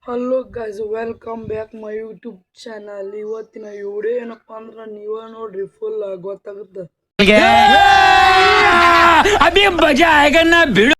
Hello guys, welcome back my YouTube channel. ಇವತ್ತಿನ video ಏನಪ್ಪಾ ಅಂದ್ರೆ ನೀವ ನೋಡ್ರಿ, ಫುಲ್ ಗೊತ್ತಾಗುತ್ತೆ. अभी मजा आएगा ना भिड़ो.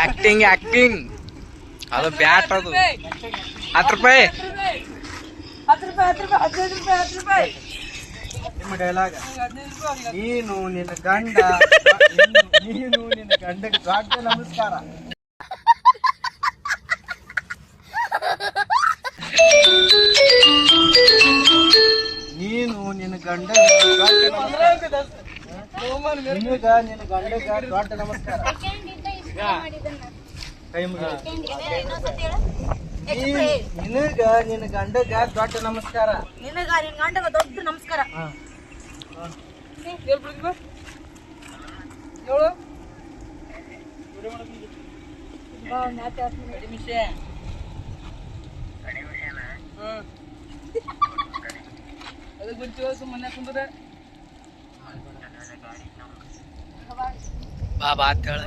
ಆಕ್ಟಿಂಗ್ ಆಕ್ಟಿಂಗ್ ಅದು ಬ್ಯಾಟ್ ಅದು 10 ರೂಪಾಯಿ ನಿಮ್ಮ ಡೈಲಾಗ್. ನೀನು ನಿನ್ನ ಗಂಡಗೆ ದೊಡ್ಡ ನಮಸ್ಕಾರ. ನೀನು ನಿನ್ನ ಗಂಡಗೆ ನಿನ್ನ ಗಂಡಗೆ ದೊಡ್ಡ ನಮಸ್ಕಾರ. ಕೈ ಮುಗಿ. ನಿನಗ ನಿನ್ನ ಗಂಡಗ ದೊಡ್ಡ ನಮಸ್ಕಾರ. ನಿನಗ ನಿನ್ನ ಗಂಡಗ ದೊಡ್ಡ ನಮಸ್ಕಾರ. ಬಾಬಾ ಅಂತ ಹೇಳ.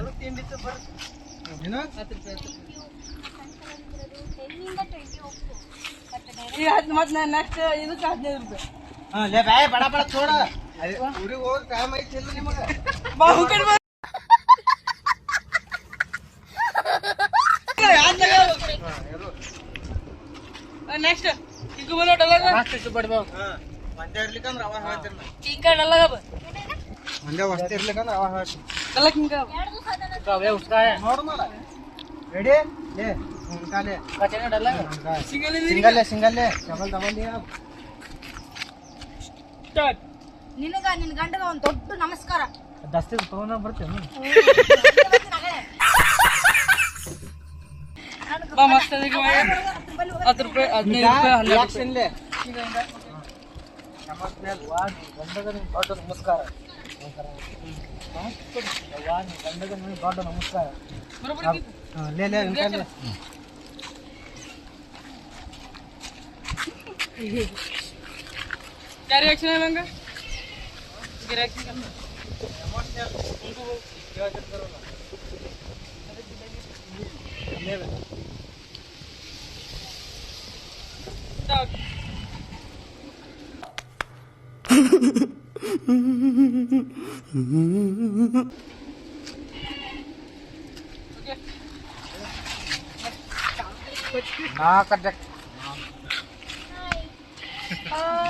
ನೆಕ್ಸ್ಟ್ ಇದಕ್ಕೆ 15 ರೂಪಾಯಿ. ಬಡ ಬಡ ಚೋಡ ಊರಿಗೆ ಹೋಗ ಟೈಮ್ ಐತಿಲ್ಲ ನಿಮಗ. ನೆಕ್ಸ್ಟ್ ಒಂದೇ ಇರ್ಲಿಕ್ಕಂದ್ರ ಅವ ಹೇಳ್ತೀನಿ. ಒಂದೇ ವಸ್ತು ಇರ್ಲಿಕ್ಕಂದ್ರ ಅವ ಹೇಳ್ತೀನಿ. ನೋಡ್ಮಲ್ಲ ರೆಡಿ ಲೇ ಉಂಟಾಲೆ ಸಿಂಗಲ್ ಡಬಲ್ ನಿನಗ ನಿನ್ನ ಗಂಡಗ ಒಂದು ದೊಡ್ಡ ನಮಸ್ಕಾರ. ದಸ್ತಿ ತಗೊಂಡ ಬರ್ತೇನೆ. ದೊಡ್ಡ ನಮಸ್ಕಾರ. ಗಂಡಗ ದೊಡ್ಡ ನಮಸ್ಕಾರ. क्या रिएक्शन है लंगा? रिएक्शन करना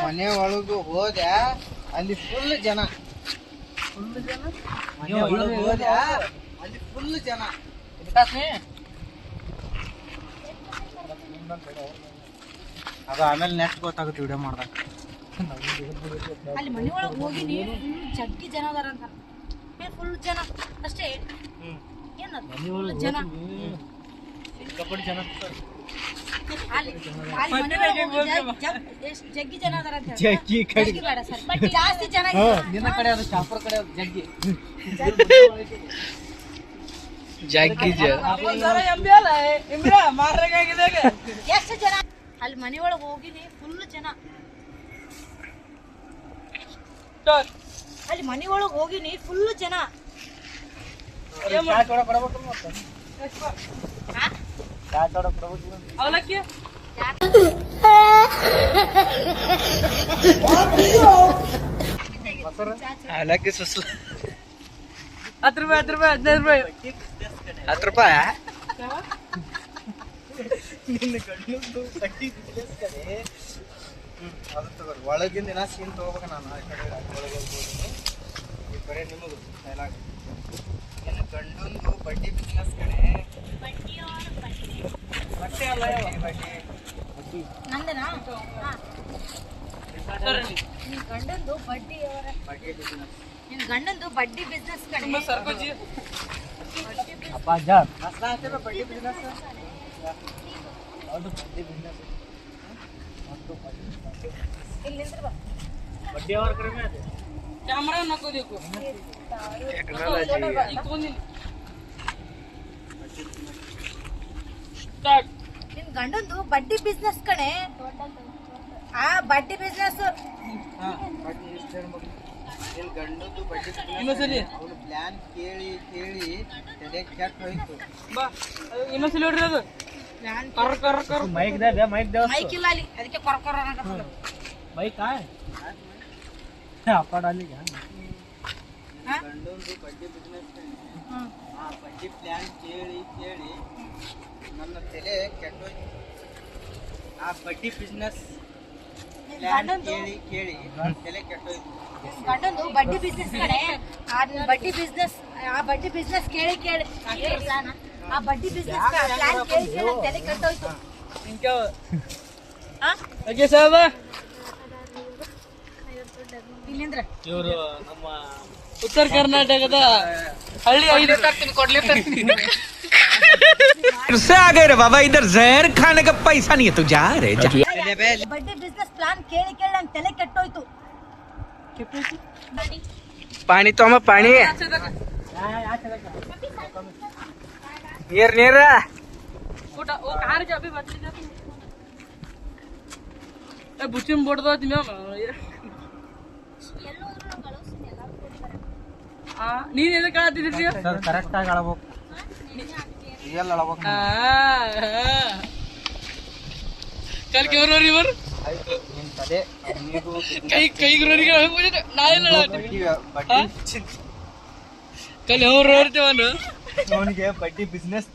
ಮನೆ ಒಳಗು ಹೋದ ಅಲ್ಲಿ ಫುಲ್ ಜನ. ಮನೆ ಒಳಗು ಹೋದ ಅಲ್ಲಿ ಫುಲ್ ಜನ. ಅದು ಆಮೇಲೆ ನೆಕ್ಸ್ಟ್ ಗೊತ್ತಾಗುತ್ತೆ ವಿಡಿಯೋ ಮಾಡ್ದಾಗ. ಅಲ್ಲಿ ಮನೆ ಒಳಗೆ ಹೋಗಿನಿ, ಜಗ್ಗಿ ಜನ ಅದಾರ ಅಂತ. ಫುಲ್ ಜನ ಅಷ್ಟೇ. ಏನದು ಜನ ಕಬಡ್ಡಿ ಜನ ಅಲ್ಲಿ ಮನೆ ಒಳಗೆ ಜಗ್ಗಿ ಜನ ಅದಾರ ಅಂತ. ಜಗ್ಗಿ ಕಡೆ ಬೇಡ ಸರ್, ಬಟ್ ಜಾಸ್ತಿ ಜನ ನಿನ್ನ ಕಡೆ ಅದು ಶಾಪುರ ಕಡೆ ಜಗ್ಗಿ ಜಗ್ಗಿ ಎಷ್ಟು ಜನ ಅಲ್ಲಿ ಮನೆ ಒಳಗೆ ಹೋಗಿನಿ, ಫುಲ್ ಜನ. ಅಲ್ಲಿ ಮನೆ ಒಳಗೆ ಹೋಗಿನಿ, ಫುಲ್ ಜನ. ಹಾಲಕ್ಕಿ ಸುಸ್ಲ 10 ರೂಪಾಯಿ 15 ರೂಪಾಯಿ 10 ರೂಪಾಯಿ. ನಿನ್ನ ಕಣ್ಣು ಕಟ್ಟಿ ಬಿಸ್ನೆಸ್ ಕಡೆ ಅದು ತಗೋರಿ. ಒಳಗಿಂದ ದಿನ ಸೀನ್ ತಗೋಬೇಕ. ನಾನು ಆ ಕಡೆ ಒಳಗೆ ಹೋಗ್ಬೋದು. ಈ ಕಡೆ ನಿಮಗೂ ಡೈಲಾಗ್. ನಿನ್ನ ಗಂಡಂದು ಬಡ್ಡಿ ಬಿಸ್ನೆಸ್ ಕಡೆ. ಬಟ್ಟೆ ಅಲ್ಲ, ಬಡ್ಡಿ ನಂದೇನಾ? ನಿನ್ ಗಂಡಂದು ಬಡ್ಡಿ ವ್ಯವಹಾರ. ಬಡ್ಡಿ ಬಿಸ್ನೆಸ್. ನಿನ್ ಗಂಡಂದು ಬಡ್ಡಿ ಬಿಸ್ನೆಸ್ ಕಡೆ. ಅಪ್ಪ ಜಾ ಬಡ್ಡಿ ಬಿಸ್ನೆಸ್. ಅದು ಬಡ್ಡಿ ಬಿಸ್ನೆಸ್. ಇಲ್ಲಿ ನಿಂದ್ರು ಬಾ. ಬಡ್ಡಿ ಅವ್ರ ಕಡಿಮೆ ಇದೆ. कैमरा नको देखो स्टार्ट ನಿನ್ ಗಂಡಂದು ಬಡ್ಡಿ ಬಿಸ್ನೆಸ್ ಕಡೆ. ಆ ಬಡ್ಡಿ ಬಿಸ್ನೆಸ್ ಹಾ ಬಡ್ಡಿ ಎಷ್ಟು ಹೇಳ್ಬೇಕು? ನಿನ್ ಗಂಡಂದು ಬಡ್ಡಿ ಇನ್ನೊಂದ್ಸಲಿ. ಅವನು ಪ್ಲಾನ್ ಕೇಳಿ ಕೇಳಿ ತಲೆ ಕೆಟ್ಟ ಹೋಯ್ತು. ಬಾ ಇನ್ನೊಂದ್ಸಲಿ ನೋಡ್ರಿ ಅದು ಕರ್ ಕರ್ ಕರ್ ಮೈಕ್ ದಾಗ ಮೈಕ್ ದಾಗ ಮೈಕ್ ಇಲ್ಲ ಅಲ್ಲಿ, ಅದಕ್ಕೆ ಕೊರಕೊರ ಅನ್ನಕತ್ತದ. ಮೈಕ್ ಅಪ್ಪ ಡಾಲಿಗ ಗಂಡಂದು ಬಡ್ಡಿ ಬಿಸ್ನೆಸ್. ಆ ಬಡ್ಡಿ ಪ್ಲಾನ್ ಕೇಳಿ ಕೇಳಿ ನನ್ನ ತಲೆ ಕೆಟ್ಟೋಯ್ತು. ಆ ಬಡ್ಡಿ ಬಿಸ್ನೆಸ್ ಪ್ಲಾನ್ ಕೇಳಿ ಕೇಳಿ ತಲೆ ಕೆಟ್ಟೋಯ್ತು. ಗಂಡಂದು ಬಡ್ಡಿ ಬಿಸ್ನೆಸ್ ಕಡೆ. ಆ ಬಡ್ಡಿ ಬಿಸ್ನೆಸ್, ಆ ಬಡ್ಡಿ ಬಿಸ್ನೆಸ್ ಕೇಳಿ ಕೇಳಿ ಪ್ಲಾನ್, ಆ ಬಡ್ಡಿ ಬಿಸ್ನೆಸ್ ಪ್ಲಾನ್ ಕೇಳಿ ಕೇಳಿ ನನ್ ತಲೆ ಕೆಟ್ಟೋಯ್ತು. इनका ಆ? ಓಕೆ ಸಾಹೇಬ ಇಲ್ಲಿಂದ್ರ ಇವರು ನಮ್ಮ ಉತ್ತರ ಕರ್ನಾಟಕದ ಹಳ್ಳಿ 5 ತರ್ತೀನಿ ಕೊಡ್ಲಿ से आ गए रे बाबा इधर जहर खाने का पैसा नहीं है तू जा रे जा ಬಡ್ಡಿ ಬಿಸ್ನೆಸ್ ಪ್ಲಾನ್ ಕೇಳಿ ಕೇಳಿ ನನ್ ತಲೆ ಕೆಟ್ಟೋಯ್ತು. पानी तो हमें पानी नीर नीर वो कार जा भी बच्चे जा ए बुचिम बोर्ड दो तुम्हें ನೀನ್ ಎದಕ್ಕೆ ಕಾಡ್ತಿದ್ರಿ ಕರೆಕ್ಟ್ ಆಗಿ ಅಳಬೇಕು. ರಿಯಲ್ ಅಳಬೇಕು. ಕಲ್ಕೆ ಇವರು ನಿನ್ ತಲೆ ನೀರು ಕೈಗ್ರೋರಿಗೆ ನಾಳೆ ಬಡ್ಡಿ ಬಡ್ಡಿ ಕಲಿ ಅವ್ರು ಅವನಿಗೆ ಬಡ್ಡಿ ಬಿಸ್ನೆಸ್